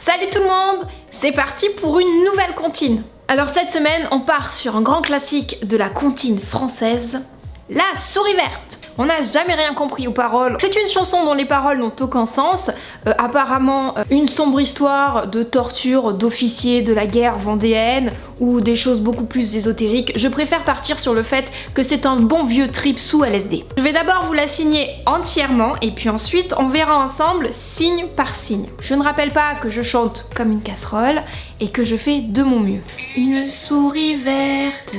Salut tout le monde, c'est parti pour une nouvelle comptine. Alors cette semaine, on part sur un grand classique de la comptine française, la souris verte. On n'a jamais rien compris aux paroles. C'est une chanson dont les paroles n'ont aucun sens. Apparemment, une sombre histoire de torture d'officiers de la guerre vendéenne ou des choses beaucoup plus ésotériques. Je préfère partir sur le fait que c'est un bon vieux trip sous LSD. Je vais d'abord vous la signer entièrement et puis ensuite on verra ensemble signe par signe. Je ne rappelle pas que je chante comme une casserole et que je fais de mon mieux. Une souris verte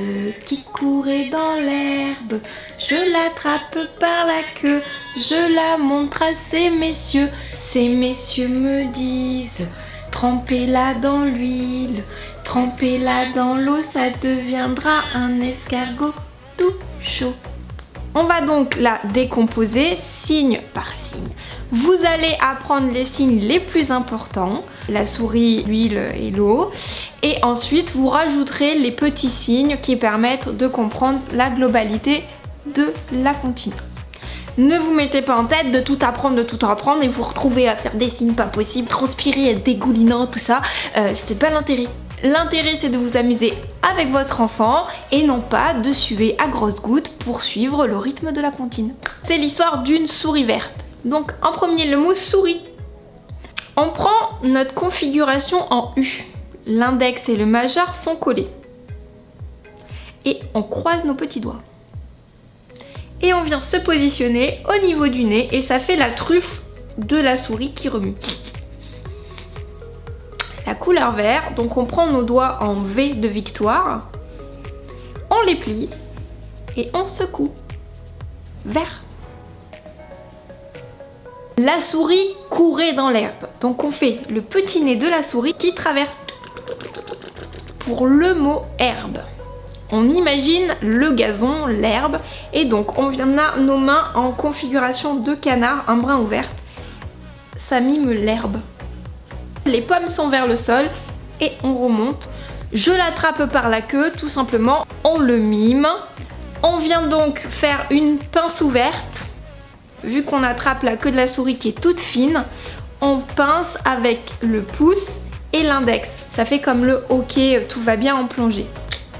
qui courait dans l'herbe, je l'attrape par la queue, je la montre à ces messieurs. Ces messieurs me disent, trempez-la dans l'huile, trempez-la dans l'eau, ça deviendra un escargot tout chaud. On va donc la décomposer signe par signe. Vous allez apprendre les signes les plus importants, la souris, l'huile et l'eau. Et ensuite, vous rajouterez les petits signes qui permettent de comprendre la globalité de la comptine. Ne vous mettez pas en tête de tout apprendre et vous retrouver à faire des signes pas possibles, transpirer, être dégoulinant, tout ça. C'est pas l'intérêt. L'intérêt, c'est de vous amuser avec votre enfant et non pas de suer à grosses gouttes pour suivre le rythme de la comptine. C'est l'histoire d'une souris verte. Donc en premier, le mot souris. On prend notre configuration en U. L'index et le majeur sont collés. Et on croise nos petits doigts. Et on vient se positionner au niveau du nez et ça fait la truffe de la souris qui remue. La couleur vert, donc on prend nos doigts en V de victoire, on les plie et on secoue. Vert. La souris courait dans l'herbe, donc on fait le petit nez de la souris qui traverse pour le mot herbe. On imagine le gazon, l'herbe, et donc on a nos mains en configuration de canard, un brin ouvert. Ça mime l'herbe. Les pommes sont vers le sol et on remonte. Je l'attrape par la queue, tout simplement, on le mime. On vient donc faire une pince ouverte. Vu qu'on attrape la queue de la souris qui est toute fine, on pince avec le pouce et l'index. Ça fait comme le hockey, tout va bien en plongée.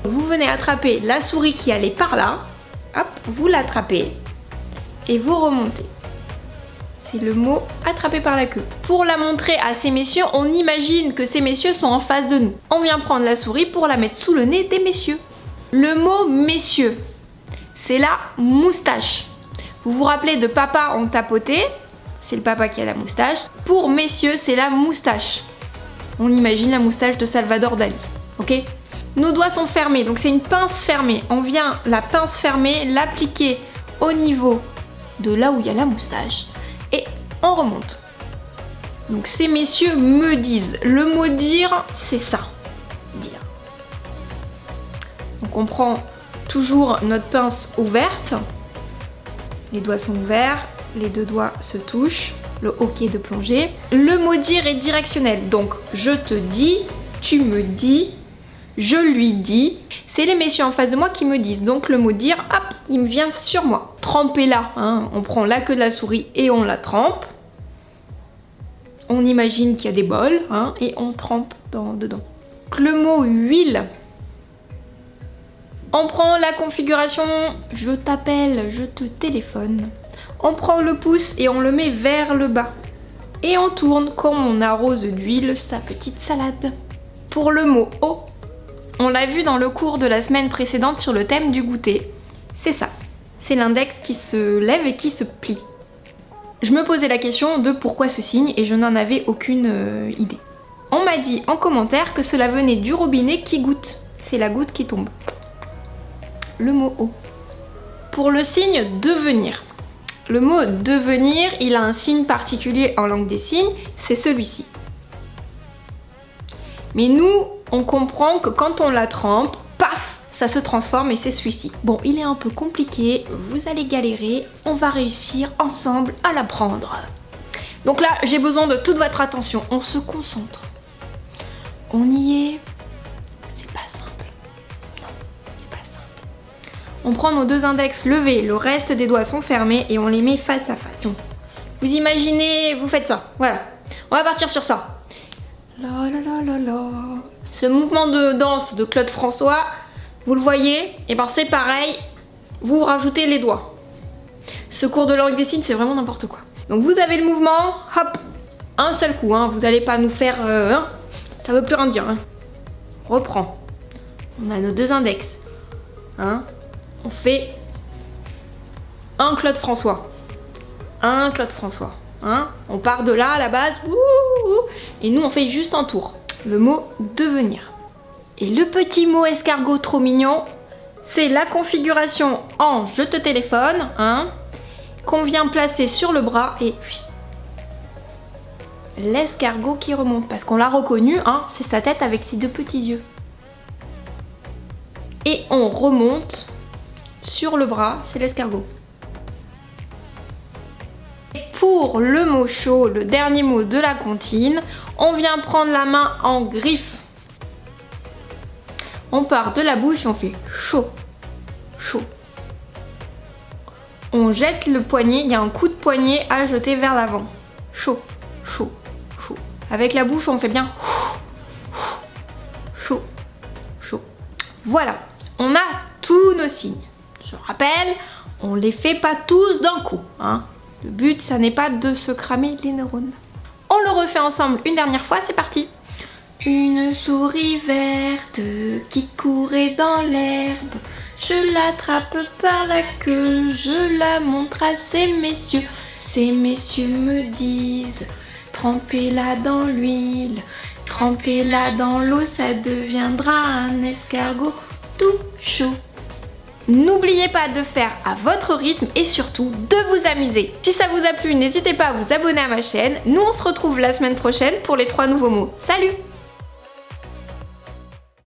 Vous venez attraper la souris qui allait par là, hop, vous l'attrapez et vous remontez. C'est le mot attraper par la queue. Pour la montrer à ces messieurs, on imagine que ces messieurs sont en face de nous. On vient prendre la souris pour la mettre sous le nez des messieurs. Le mot messieurs, c'est la moustache. Vous vous rappelez de papa en tapoté, c'est le papa qui a la moustache. Pour messieurs, c'est la moustache. On imagine la moustache de Salvador Dali, ok ? Nos doigts sont fermés, donc c'est une pince fermée. On vient la pince fermée, l'appliquer au niveau de là où il y a la moustache et on remonte. Donc ces messieurs me disent. Le mot dire, c'est ça. Dire. Donc on prend toujours notre pince ouverte. Les doigts sont ouverts, les deux doigts se touchent. Le hockey de plongée. Le mot dire est directionnel. Donc je te dis, tu me dis. Je lui dis, c'est les messieurs en face de moi qui me disent. Donc le mot dire, hop, il me vient sur moi. Trempez-la, hein, on prend la queue de la souris et on la trempe. On imagine qu'il y a des bols, hein, et on trempe dedans. Le mot huile. On prend la configuration, je t'appelle, je te téléphone. On prend le pouce et on le met vers le bas. Et on tourne comme on arrose d'huile sa petite salade. Pour le mot eau. On l'a vu dans le cours de la semaine précédente sur le thème du goûter. C'est ça. C'est l'index qui se lève et qui se plie. Je me posais la question de pourquoi ce signe et je n'en avais aucune idée. On m'a dit en commentaire que cela venait du robinet qui goutte. C'est la goutte qui tombe. Le mot eau. Pour le signe devenir. Le mot devenir, il a un signe particulier en langue des signes, c'est celui-ci. Mais nous, on comprend que quand on la trempe, paf, ça se transforme et c'est celui-ci. Bon, il est un peu compliqué, vous allez galérer, on va réussir ensemble à l'apprendre. Donc là, j'ai besoin de toute votre attention, on se concentre. On y est. C'est pas simple. Non, c'est pas simple. On prend nos deux index levés, le reste des doigts sont fermés et on les met face à face. Vous imaginez, vous faites ça, voilà. On va partir sur ça. La la la la la. Ce mouvement de danse de Claude François, vous le voyez, et ben c'est pareil, vous rajoutez les doigts. Ce cours de langue des signes, c'est vraiment n'importe quoi. Donc vous avez le mouvement, hop, un seul coup, hein, vous allez pas nous faire... ça veut plus rien dire. Hein. On reprend. On a nos deux index. Hein. On fait un Claude François. Un Claude François. Hein. On part de là à la base, et nous on fait juste un tour. Le mot devenir. Et le petit mot escargot trop mignon, c'est la configuration en je te téléphone, hein, qu'on vient placer sur le bras et l'escargot qui remonte. Parce qu'on l'a reconnu, hein, c'est sa tête avec ses deux petits yeux. Et on remonte sur le bras, c'est l'escargot. Pour le mot chaud, le dernier mot de la comptine, on vient prendre la main en griffe. On part de la bouche et on fait chaud, chaud. On jette le poignet, il y a un coup de poignet à jeter vers l'avant. Chaud, chaud, chaud. Avec la bouche, on fait bien chaud, chaud. Voilà, on a tous nos signes. Je rappelle, on les fait pas tous d'un coup, hein. Le but, ça n'est pas de se cramer les neurones. On le refait ensemble une dernière fois, c'est parti. Une souris verte qui courait dans l'herbe. Je l'attrape par la queue, je la montre à ces messieurs. Ces messieurs me disent, trempez-la dans l'huile, trempez-la dans l'eau, ça deviendra un escargot tout chaud. N'oubliez pas de faire à votre rythme et surtout de vous amuser. Si ça vous a plu, n'hésitez pas à vous abonner à ma chaîne. Nous, on se retrouve la semaine prochaine pour les 3 nouveaux mots. Salut!